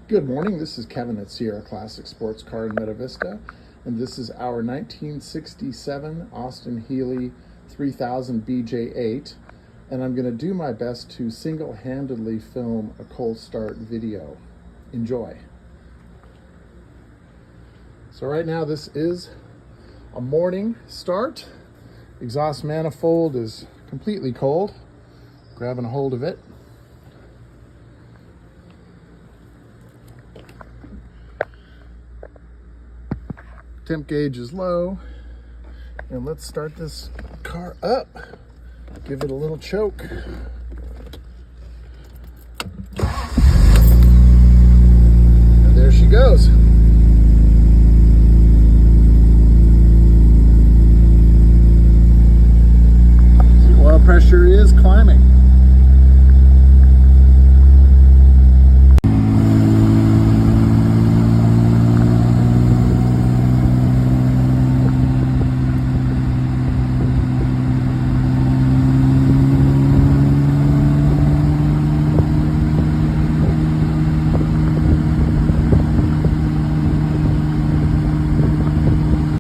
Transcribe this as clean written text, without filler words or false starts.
Good morning, this is Kevin at Sierra Classic Sports Car in Meta Vista, and this is our 1967 Austin Healey 3000 BJ8, and I'm going to do my best to single-handedly film a cold start video. Enjoy. So right now this is a morning start. Exhaust manifold is completely cold. Grabbing a hold of it. Temp gauge is low, and let's start this car up. Give it a little choke.